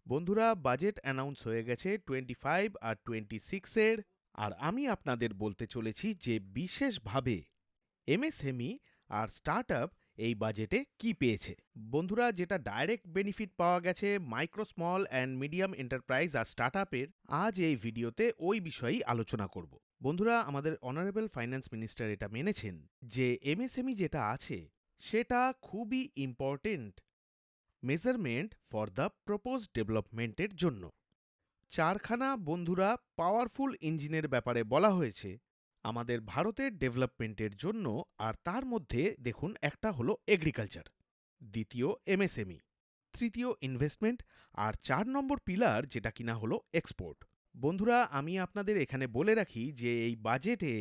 বন্ধুরা, budget announce হয়ে গেছে 25 আর 26 এর। আর আমি আপনাদের বলতে চলেছি যে বিশেষভাবে এমএসএমই আর স্টার্টআপ এই বাজেটে কি পেয়েছে। বন্ধুরা, যেটা ডাইরেক্ট বেনিফিট পাওয়া গেছে micro small and medium enterprise আর স্টার্টআপের, আজ এই ভিডিওতে ওই বিষয়েই আলোচনা করব। বন্ধুরা, আমাদের অনারেবল ফাইন্যান্স মিনিস্টার এটা মেনেছেন যে এমএসএমই যেটা আছে সেটা খুবই important measurement for the propose ডেভেলপমেন্টের জন্য। চারখানা বন্ধুরা পাওয়ারফুল ইঞ্জিনের ব্যাপারে বলা হয়েছে আমাদের ভারতের ডেভেলপমেন্টের জন্য। আর তার মধ্যে দেখুন, একটা হলো এগ্রিকালচার, দ্বিতীয় এমএসএমই, তৃতীয় ইনভেস্টমেন্ট, আর 4 নম্বর পিলার যেটা কিনা হলো এক্সপোর্ট। বন্ধুরা, আমি আপনাদের এখানে বলে রাখি যে এই বাজেটে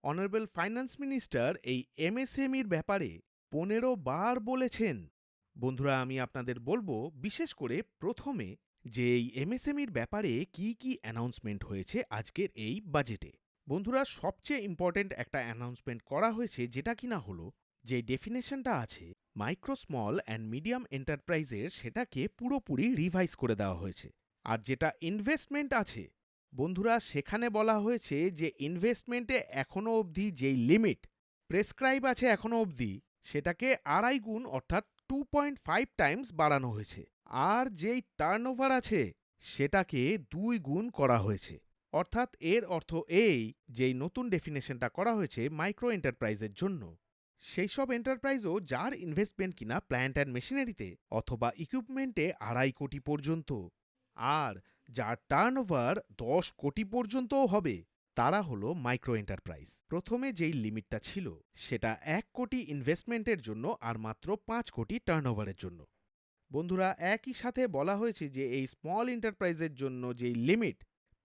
অনারেবল ফাইন্যান্স মিনিস্টার এই এমএসএমইর ব্যাপারে 15 বার বলেছেন। বন্ধুরা, আমি আপনাদের বলবো বিশেষ করে প্রথমে যে এই এমএসএমইর ব্যাপারে কি কি অ্যানাউন্সমেন্ট হয়েছে আজকের এই বাজেটে। বন্ধুরা, সবচেয়ে ইম্পর্টেন্ট একটা অ্যানাউন্সমেন্ট করা হয়েছে যেটা কিনা হলো যে ডেফিনেশনটা আছে মাইক্রো স্মল অ্যান্ড মিডিয়াম এন্টারপ্রাইজের, সেটাকে পুরোপুরি রিভাইজ করে দেওয়া হয়েছে। আর যেটা ইনভেস্টমেন্ট আছে বন্ধুরা, সেখানে বলা হয়েছে যে ইনভেস্টমেন্টে এখনো অবধি যেই লিমিট প্রেসক্রাইব আছে এখনো অবধি, সেটাকে 2.5 গুণ অর্থাৎ 2.5 টাইমস বাড়ানো হয়েছে। আর যেই টার্নওভার আছে সেটাকে 2 গুণ করা হয়েছে। অর্থাৎ এর অর্থ এই যে এই নতুন ডেফিনেশনটা করা হয়েছে মাইক্রো এন্টারপ্রাইজের জন্য, সেই সব এন্টারপ্রাইজও যার ইনভেস্টমেন্ট কিনা প্ল্যান্ট অ্যান্ড মেশিনারিতে অথবা ইকুইপমেন্টে 2.5 কোটি পর্যন্ত, আর যার টার্নওভার 10 কোটি পর্যন্তও হবে, তারা হলো মাইক্রো এন্টারপ্রাইজ। প্রথমে যেই লিমিটটা ছিল সেটা 1 কোটি ইনভেস্টমেন্টের জন্য আর মাত্র 5 কোটি টার্নওভারের জন্য। বন্ধুরা, একই সাথে বলা হয়েছে যে এই স্মল এন্টারপ্রাইজের জন্য যেই লিমিট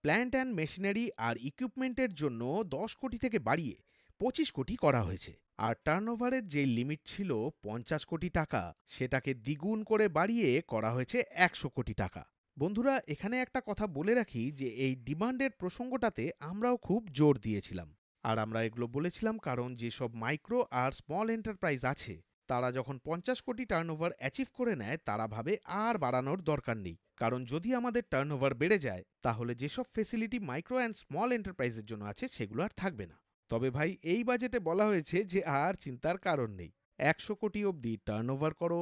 প্ল্যান্ট অ্যান্ড মেশিনারি আর ইকুইপমেন্টের জন্য 10 কোটি থেকে বাড়িয়ে 25 কোটি করা হয়েছে। আর টার্নওভারের যে লিমিট ছিল 50 কোটি টাকা, সেটাকে দ্বিগুণ করে বাড়িয়ে করা হয়েছে 100 কোটি টাকা। বন্ধুরা, এখানে একটা কথা বলে রাখি যে এই ডিমান্ডের প্রসঙ্গটাতে আমরাও খুব জোর দিয়েছিলাম। আর আমরা এগুলো বলেছিলাম কারণ যেসব মাইক্রো আর স্মল এন্টারপ্রাইজ আছে তারা যখন 50 কোটি টার্নওভার অ্যাচিভ করে নেয়, তারা ভাবে আর বাড়ানোর দরকার নেই, কারণ যদি আমাদের টার্নওভার বেড়ে যায় তাহলে যেসব ফেসিলিটি মাইক্রো অ্যান্ড স্মল এন্টারপ্রাইজের জন্য আছে সেগুলো আর থাকবে না। তবে ভাই, এই বাজেটে বলা হয়েছে যে আর চিন্তার কারণ নেই। 100 কোটি অবধি টার্নওভার করো,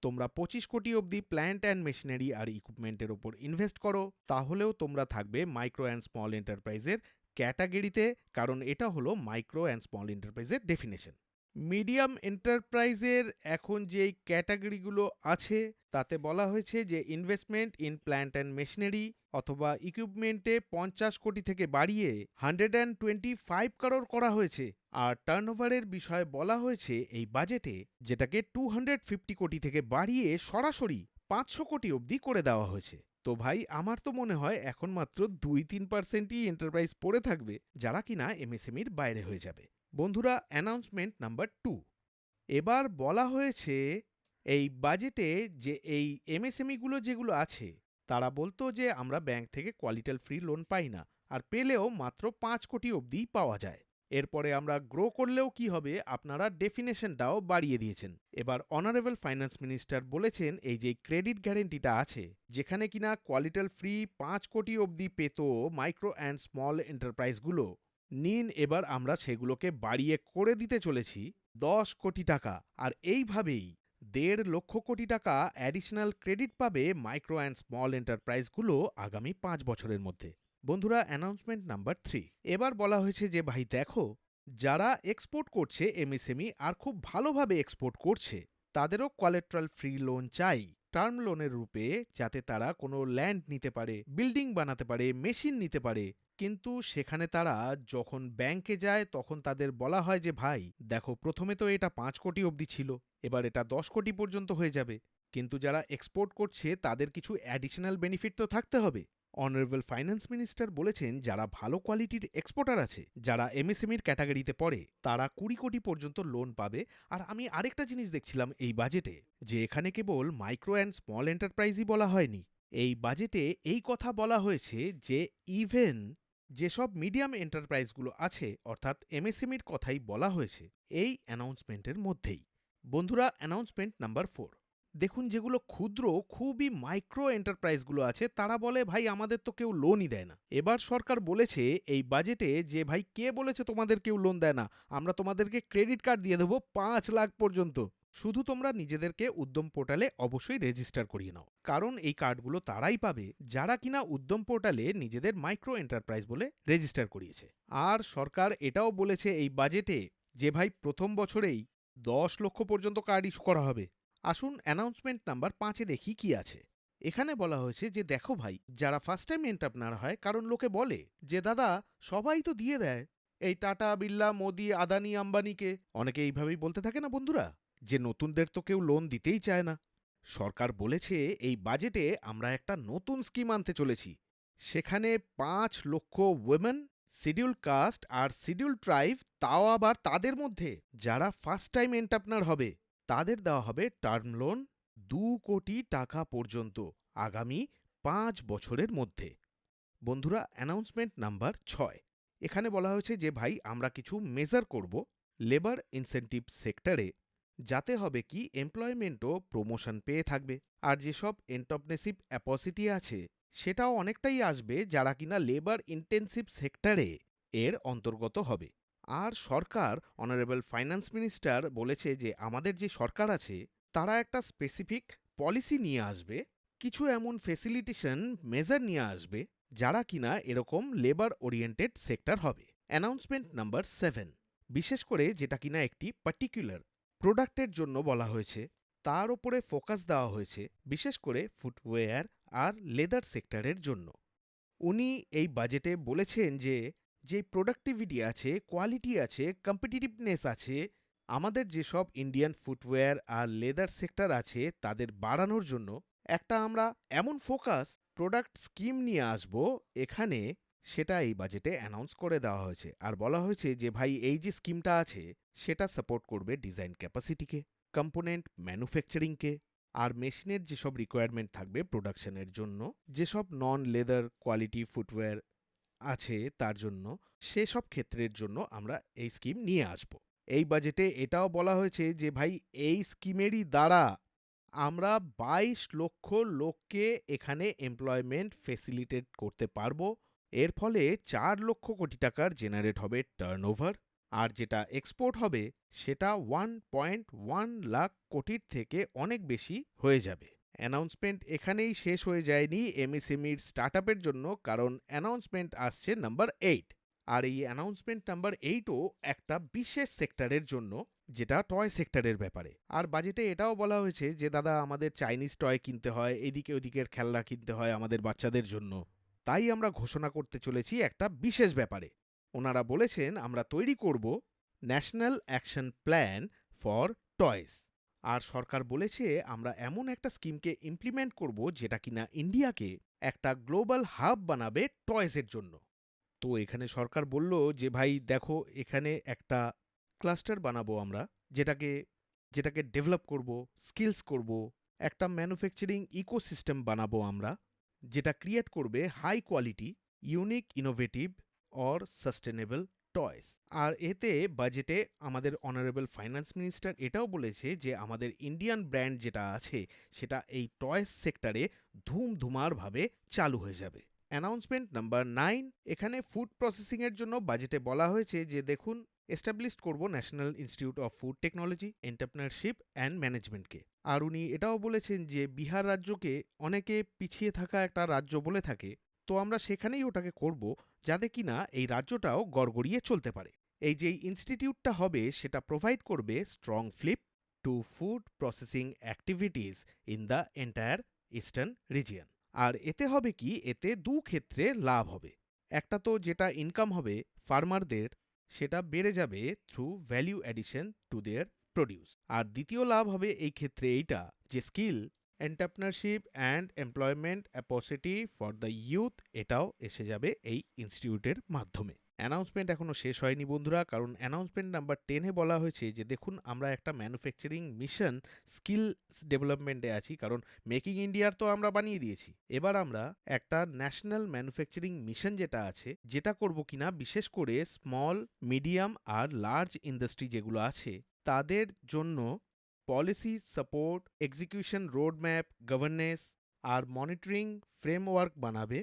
তোমরা 25 কোটি অবধি প্ল্যান্ট অ্যান্ড মেশিনারি আর ইকুইপমেন্টের ওপর ইনভেস্ট করো, তাহলেও তোমরা থাকবে মাইক্রো অ্যান্ড স্মল এন্টারপ্রাইজের ক্যাটাগরিতে, কারণ এটা হলো মাইক্রো অ্যান্ড স্মল এন্টারপ্রাইজের ডেফিনেশন। মিডিয়াম এন্টারপ্রাইজের এখন যেই ক্যাটাগরিগুলো আছে তাতে বলা হয়েছে যে investment in plant and machinery অথবা ইকুইপমেন্টে 50 কোটি থেকে বাড়িয়ে 125 কারোর করা হয়েছে। আর টার্নওভারের বিষয়ে বলা হয়েছে এই বাজেটে যেটাকে 250 কোটি থেকে বাড়িয়ে সরাসরি 500 কোটি অবধি করে দেওয়া হয়েছে। তো ভাই, আমার তো মনে হয় এখন মাত্র 2-3%ই এন্টারপ্রাইজ পড়ে থাকবে যারা কিনা এমএসএমইর বাইরে হয়ে যাবে। বন্ধুরা, অ্যানাউন্সমেন্ট নাম্বার 2, এবার বলা হয়েছে এই বাজেটে যে এই এমএসএমইগুলো যেগুলো আছে তারা বলতো যে আমরা ব্যাংক থেকে কোয়ালিটাল ফ্রি লোন পাই না, আর পেলেও মাত্র 5 কোটি অবধিই পাওয়া যায়। এরপরে আমরা গ্রো করলেও কি হবে, আপনারা ডেফিনেশনটাও বাড়িয়ে দিয়েছেন। এবার অনারেবল ফাইন্যান্স মিনিস্টার বলেছেন এই যে ক্রেডিট গ্যারেন্টিটা আছে, যেখানে কিনা কোয়ালিটাল ফ্রি 5 কোটি অবধি পেত মাইক্রো অ্যান্ড স্মল এন্টারপ্রাইজগুলো, নিন এবার আমরা সেগুলোকে বাড়িয়ে করে দিতে চলেছি 10 কোটি টাকা। আর এইভাবেই 1.5 লক্ষ কোটি টাকা অ্যাডিশনাল ক্রেডিট পাবে মাইক্রো অ্যান্ড স্মল এন্টারপ্রাইজগুলো আগামী 5 বছরের মধ্যে। বন্ধুরা, অ্যানাউন্সমেন্ট নাম্বার 3, এবার বলা হয়েছে যে ভাই দেখো, যারা এক্সপোর্ট করছে এমএসএমই আর খুব ভালোভাবে এক্সপোর্ট করছে, তাদেরও কোয়ালেট্রাল ফ্রি লোন চাই টার্ম লোনের রূপে, যাতে তারা কোনো ল্যান্ড নিতে পারে, বিল্ডিং বানাতে পারে, মেশিন নিতে পারে। কিন্তু সেখানে তারা যখন ব্যাংকে যায় তখন তাদের বলা হয় যে ভাই দেখো, প্রথমে তো এটা 5 কোটি অবধি ছিল, এবার এটা 10 কোটি পর্যন্ত হয়ে যাবে। কিন্তু যারা এক্সপোর্ট করছে তাদের কিছু অ্যাডিশনাল বেনিফিট তো থাকতে হবে। অনারেবল ফাইন্যান্স মিনিস্টার বলেছেন যারা ভালো কোয়ালিটির এক্সপোর্টার আছে, যারা এমএসএমইর ক্যাটাগরিতে পড়ে, তারা 20 কোটি পর্যন্ত লোন পাবে। আর আমি আরেকটা জিনিস দেখছিলাম এই বাজেটে, যে এখানে কেবল মাইক্রো অ্যান্ড স্মল এন্টারপ্রাইজই বলা হয়নি, এই বাজেটে এই কথা বলা হয়েছে যে ইভেন যেসব মিডিয়াম এন্টারপ্রাইজগুলো আছে অর্থাৎ এমএসএমইর কথাই বলা হয়েছে এই অ্যানাউন্সমেন্টের মধ্যেই। বন্ধুরা, অ্যানাউন্সমেন্ট নাম্বার 4, দেখুন যেগুলো ক্ষুদ্র খুবই মাইক্রো এন্টারপ্রাইজগুলো আছে তারা বলে ভাই আমাদের তো কেউ লোনই দেয় না। এবার সরকার বলেছে এই বাজেটে যে ভাই কে বলেছে তোমাদের কেউ লোন দেয় না, আমরা তোমাদেরকে ক্রেডিট কার্ড দিয়ে দেবো 5 লাখ পর্যন্ত। শুধু তোমরা নিজেদেরকে উদ্যম পোর্টালে অবশ্যই রেজিস্টার করিয়ে নাও, কারণ এই কার্ডগুলো তারাই পাবে যারা কিনা উদ্যম পোর্টালে নিজেদের মাইক্রো এন্টারপ্রাইজ বলে রেজিস্টার করিয়েছে। আর সরকার এটাও বলেছে এই বাজেটে যে ভাই প্রথম বছরেই 10 লক্ষ পর্যন্ত কার্ড ইস্যু করা হবে। আসুন অ্যানাউন্সমেন্ট নাম্বার 5-এ দেখি কি আছে। এখানে বলা হয়েছে যে দেখো ভাই, যারা ফার্স্ট টাইম এন্টারপ্রেনার হয়, কারণ লোকে বলে যে দাদা সবাই তো দিয়ে দেয়, এই টাটা বিড়লা মোদি আদানি আম্বানিকে, অনেকে এইভাবেই বলতে থাকে না বন্ধুরা, যে নতুনদের তো কেউ লোন দিতেই চায় না। সরকার বলেছে এই বাজেটে আমরা একটা নতুন স্কিম আনতে চলেছি। সেখানে 5 লক্ষ উইমেন, শিডিউল কাস্ট আর শিডিউল ট্রাইব, তাও আবার তাদের মধ্যে যারা ফার্স্ট টাইম এন্টারপ্রেনার হবে, তাদের দেওয়া হবে টার্ম লোন 2 কোটি টাকা পর্যন্ত আগামী 5 বছরের মধ্যে। বন্ধুরা, অ্যানাউন্সমেন্ট নাম্বার 6, এখানে বলা হয়েছে যে ভাই আমরা কিছু মেজার করব লেবার ইনসেনটিভ সেক্টরে, যাতে হবে কি এমপ্লয়মেন্টও প্রমোশন পেয়ে থাকবে, আর যেসব এন্টারপ্রেনিউরশিপ অ্যাপসিটি আছে সেটাও অনেকটাই আসবে যারা কিনা লেবার ইন্টেন্সিভ সেক্টরে এর অন্তর্গত হবে। আর সরকার, অনারেবল ফাইন্যান্স মিনিস্টার বলেছে যে আমাদের যে সরকার আছে তারা একটা স্পেসিফিক পলিসি নিয়ে আসবে, কিছু এমন ফেসিলিটেশন মেজার নিয়ে আসবে যারা কিনা এরকম লেবার ওরিয়েন্টেড সেক্টর হবে। অ্যানাউন্সমেন্ট নাম্বার 7, বিশেষ করে যেটা কিনা একটি পার্টিকুলার প্রোডাক্টের জন্য বলা হয়েছে, তার ওপরে ফোকাস দেওয়া হয়েছে, বিশেষ করে ফুটওয়্যার আর লেদার সেক্টরের জন্য। উনি এই বাজেটে বলেছেন যে যে প্রোডাক্টিভিটি আছে, কোয়ালিটি আছে, কম্পিটিটিভনেস আছে, আমাদের যেসব ইন্ডিয়ান ফুটওয়্যার আর লেদার সেক্টর আছে তাদের বাড়ানোর জন্য একটা আমরা এমন ফোকাস প্রোডাক্ট স্কিম নিয়ে আসব এখানে, সেটা এই বাজেটে অ্যানাউন্স করে দেওয়া হয়েছে। আর বলা হয়েছে যে ভাই এই যে স্কিমটা আছে সেটা সাপোর্ট করবে ডিজাইন ক্যাপাসিটিকে, কম্পোনেন্ট ম্যানুফ্যাকচারিংকে, আর মেশিনের যেসব রিকোয়ারমেন্ট থাকবে প্রোডাকশনের জন্য, যেসব নন লেদার কোয়ালিটি ফুটওয়্যার আছে তার জন্য, সেসব ক্ষেত্রের জন্য আমরা এই স্কিম নিয়ে আসব। এই বাজেটে এটাও বলা হয়েছে যে ভাই এই স্কিমেরই দ্বারা আমরা 22 লক্ষ লোককে এখানে এমপ্লয়মেন্ট ফেসিলিটেট করতে পারবো। এর ফলে 4 লক্ষ কোটি টাকার জেনারেট হবে টার্নওভার, আর যেটা এক্সপোর্ট হবে সেটা 1.1 লাখ কোটির থেকে অনেক বেশি হয়ে যাবে। অ্যানাউন্সমেন্ট এখানেই শেষ হয়ে যায়নি এমএসএমইর স্টার্টআপের জন্য, কারণ অ্যানাউন্সমেন্ট আসছে নাম্বার 8। আর এই অ্যানাউন্সমেন্ট নাম্বার 8ও একটা বিশেষ সেক্টরের জন্য, যেটা টয় সেক্টরের ব্যাপারে। আর বাজেটে এটাও বলা হয়েছে যে দাদা আমাদের চাইনিজ টয় কিনতে হয়, এদিকে ওদিকের খেলনা কিনতে হয় আমাদের বাচ্চাদের জন্য, তাই আমরা ঘোষণা করতে চলেছি একটা বিশেষ ব্যাপারে। ওনারা বলেছেন আমরা তৈরি করব national action plan for toys. আর সরকার বলেছে আমরা এমন একটা স্কিমকে ইমপ্লিমেন্ট করব যেটা কিনা ইন্ডিয়াকে একটা গ্লোবাল হাব বানাবে টয়েসের জন্য। তো এখানে সরকার বলল যে ভাই দেখো, এখানে একটা ক্লাস্টার বানাবো আমরা, যেটাকে যেটাকে ডেভেলপ করব, স্কিলস করব, একটা ম্যানুফ্যাকচারিং ইকোসিস্টেম বানাবো আমরা, যেটা ক্রিয়েট করবে high quality, unique, innovative or sustainable toys. আর এতে বাজেটে আমাদের অনারেবল ফাইন্যান্স মিনিস্টার এটাও বলেছে যে আমাদের ইন্ডিয়ান ব্র্যান্ড যেটা আছে সেটা এই টয়েস সেক্টরে ধুমধুমারভাবে চালু হয়ে যাবে। অ্যানাউন্সমেন্ট নাম্বার 9, এখানে ফুড প্রসেসিংয়ের জন্য বাজেটে বলা হয়েছে যে দেখুন এস্টাবলিশ করব national institute of food technology, entrepreneurship and ম্যানেজমেন্টকে। আর উনি এটাও বলেছেন যে বিহার রাজ্যকে অনেকে পিছিয়ে থাকা একটা রাজ্য বলে থাকে, তো আমরা সেখানেই ওটাকে করব যাতে কিনা এই রাজ্যটাও গড়গড়িয়ে চলতে পারে। এই যে ইনস্টিটিউটটা হবে সেটা প্রোভাইড করবে strong flip to food processing activities in the entire eastern region. আর এতে হবে কি, এতে ক্ষেত্রে লাভ হবে। একটা তো যেটা ইনকাম হবে ফার্মারদের, সেটা বেড়ে যাবে through value addition to their produce. আর দ্বিতীয় লাভ হবে এই ক্ষেত্রে এইটা যে স্কিল, এন্টারপ্রেনারশিপ অ্যান্ড এমপ্লয়মেন্ট অ্যাপসিটি ফর দ্য ইউথ, এটাও এসে যাবে এই ইনস্টিটিউটের মাধ্যমে। অ্যানাউন্সমেন্ট এখনো শেষ হয়নি বন্ধুরা, কারণ অ্যানাউন্সমেন্ট নাম্বার 10-এ বলা হয়েছে যে দেখুন আমরা একটা ম্যানুফ্যাকচারিং মিশন স্কিল ডেভেলপমেন্টে আছি, কারণ মেকিং ইন্ডিয়ার তো আমরা বানিয়ে দিয়েছি, এবার আমরা একটা ন্যাশনাল ম্যানুফ্যাকচারিং মিশন যেটা আছে, যেটা করব কিনা বিশেষ করে স্মল, মিডিয়াম আর লার্জ ইন্ডাস্ট্রি যেগুলো আছে তাদের জন্য policy support, execution roadmap, governance আর মনিটরিং ফ্রেমওয়ার্ক বানাবে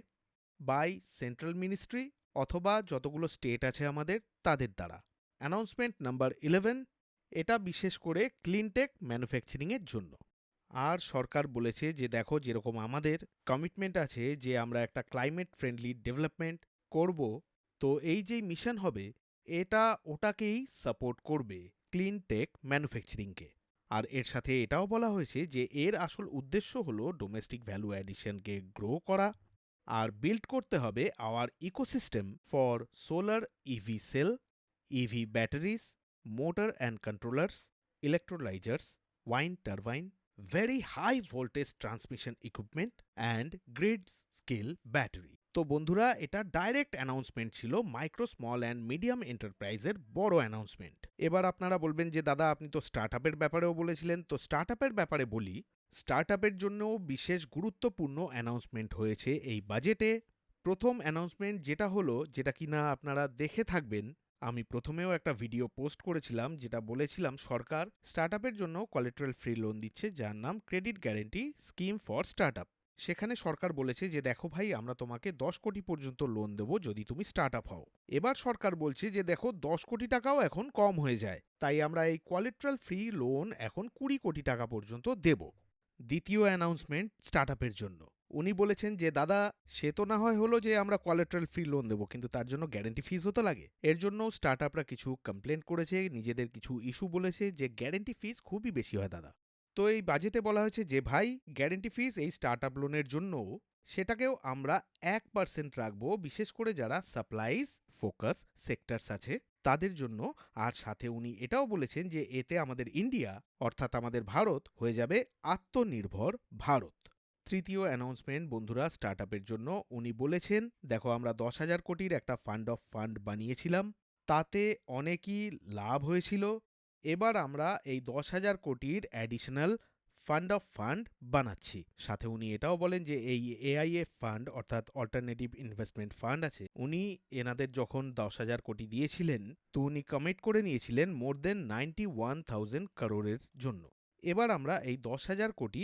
বাই সেন্ট্রাল মিনিস্ট্রি অথবা যতগুলো স্টেট আছে আমাদের তাদের দ্বারা। অ্যানাউন্সমেন্ট নাম্বার 11, এটা বিশেষ করে ক্লিনটেক ম্যানুফ্যাকচারিংয়ের জন্য। আর সরকার বলেছে যে দেখো যেরকম আমাদের কমিটমেন্ট আছে যে আমরা একটা ক্লাইমেট ফ্রেন্ডলি ডেভেলপমেন্ট করব, তো এই যেই মিশন হবে এটা ওটাকেই সাপোর্ট করবে, ক্লিনটেক ম্যানুফ্যাকচারিংকে। আর এর সাথে এটাও বলা হয়েছে যে এর আসল উদ্দেশ্য হলো ডোমেস্টিক ভ্যালু অ্যাডিশনকে গ্রো করা আর বিল্ড করতে হবে our ecosystem for solar EV cell, EV batteries, motor and controllers, electrolysers, wind turbine, very high voltage transmission equipment and grid scale battery। তো বন্ধুরা এটা ডাইরেক্ট অ্যানাউন্সমেন্ট ছিল মাইক্রো স্মল অ্যান্ড মিডিয়াম এন্টারপ্রাইজের বড় announcement. এবার আপনারা বলবেন যে দাদা আপনি তো স্টার্টআপের ব্যাপারেও বলেছিলেন, তো স্টার্টআপের ব্যাপারে বলি। স্টার্টআপের জন্যও বিশেষ গুরুত্বপূর্ণ অ্যানাউন্সমেন্ট হয়েছে এই বাজেটে। প্রথম অ্যানাউন্সমেন্ট যেটা হলো, যেটা কিনা আপনারা দেখে থাকবেন, আমি প্রথমেও একটা ভিডিও পোস্ট করেছিলাম যেটা বলেছিলাম সরকার স্টার্টআপের জন্য কোলাটেরাল ফ্রি লোন দিচ্ছে যার নাম credit guarantee scheme for startup. সেখানে সরকার বলেছে যে দেখো ভাই আমরা তোমাকে 10 কোটি পর্যন্ত লোন দেবো যদি তুমি স্টার্টআপ হও। এবার সরকার বলছে যে দেখো 10 কোটি টাকাও এখন কম হয়ে যায়, তাই আমরা এই কোলাটেরাল ফ্রি লোন এখন 20 কোটি টাকা পর্যন্ত দেব। দ্বিতীয় অ্যানাউন্সমেন্ট স্টার্টআপের জন্য, উনি বলেছেন যে দাদা সে তো না হয় হলো যে আমরা কোলাটেরাল ফ্রি লোন দেবো, কিন্তু তার জন্য গ্যারেন্টি ফিজও তো লাগে। এর জন্য স্টার্টআপরা কিছু কমপ্লেন করেছে, নিজেদের কিছু ইস্যু বলেছে যে গ্যারেন্টি ফিজ খুবই বেশি হয় দাদা। তো এই বাজেটে বলা হয়েছে যে ভাই গ্যারেন্টি ফিজ এই স্টার্টআপ লোনের জন্য সেটাকেও আমরা 1% রাখবো, বিশেষ করে যারা সাপ্লাইজ ফোকাস সেক্টরস আছে তাদের জন্য। আর সাথে উনি এটাও বলেছেন যে এতে আমাদের ইন্ডিয়া অর্থাৎ আমাদের ভারত হয়ে যাবে আত্মনির্ভর ভারত। তৃতীয় অ্যানাউন্সমেন্ট বন্ধুরা স্টার্টআপের জন্য, উনি বলেছেন দেখো আমরা 10,000 কোটির একটা ফান্ড অফ ফান্ড বানিয়েছিলাম, তাতে অনেকই লাভ হয়েছিল। এবার আমরা এই 10,000 কোটির অ্যাডিশনাল ফান্ড অফ ফান্ড বানাচ্ছি। সাথে উনি এটাও বলেন যে এই এআইএফ ফান্ড অর্থাৎ অল্টারনেটিভ ইনভেস্টমেন্ট ফান্ড আছে, উনি এনাদের যখন 10,000 কোটি দিয়েছিলেন তো উনি কমিট করে নিয়েছিলেন মোর দেন 91,000 করোড়ের জন্য। এবার আমরা এই 10,000 কোটি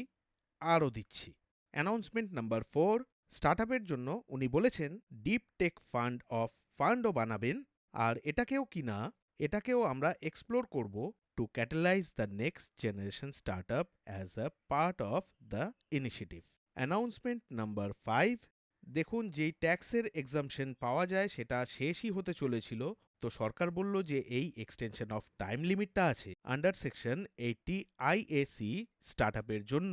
আরও দিচ্ছি। অ্যানাউন্সমেন্ট নাম্বার 4, স্টার্টআপের জন্য উনি বলেছেন ডিপ টেক ফান্ড অফ ফান্ডও বানাবেন, আর এটাকেও আমরা এক্সপ্লোর করব to catalyse the next generation startup as a part of the initiative. Announcement number 5, দেখুন যেই ট্যাক্সের এক্সামশন পাওয়া যায় সেটা শেষই হতে চলেছিল, তো সরকার বলল যে এই এক্সটেনশন অফ টাইম লিমিটটা আছে আন্ডার সেকশন 80 আইএসি স্টার্টআপের জন্য,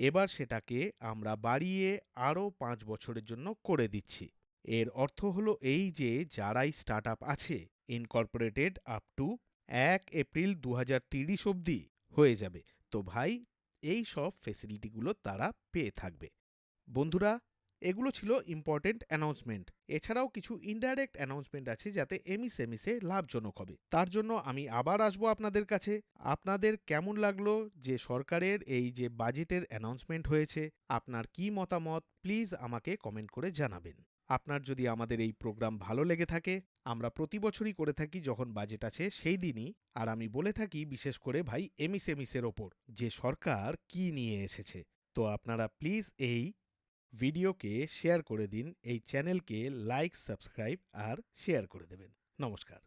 এবার সেটাকে আমরা বাড়িয়ে আরও 5 বছরের জন্য করে দিচ্ছি। এর অর্থ হলো এই যে যারাই স্টার্টআপ আছে ইনকর্পোরেটেড আপ টু 1 এপ্রিল 2030 অবধি হয়ে যাবে, তো ভাই এই সব ফেসিলিটিগুলো তারা পেয়ে থাকবে। বন্ধুরা এগুলো ছিল ইম্পর্টেন্ট অ্যানাউন্সমেন্ট। এছাড়াও কিছু ইনডাইরেক্ট অ্যানাউন্সমেন্ট আছে যাতে এমএসএমইসে লাভজনক হবে। তার জন্য আমি আবার আসবো আপনাদের কাছে। আপনাদের কেমন লাগলো যে সরকারের এই যে বাজেটের অ্যানাউন্সমেন্ট হয়েছে, আপনার কি মতামত প্লিজ আমাকে কমেন্ট করে জানাবেন। আপনার যদি আমাদের এই প্রোগ্রাম ভালো লেগে থাকে, আমরা প্রতি বছরই করে থাকি যখন বাজেট আছে সেই দিনই, আর আমি বলে থাকি বিশেষ করে ভাই এমএসএমইসের ওপর যে সরকার কি নিয়ে এসেছে। তো আপনারা প্লিজ এই ভিডিওকে শেয়ার করে দিন, এই চ্যানেলকে লাইক সাবস্ক্রাইব আর শেয়ার করে দেবেন। নমস্কার।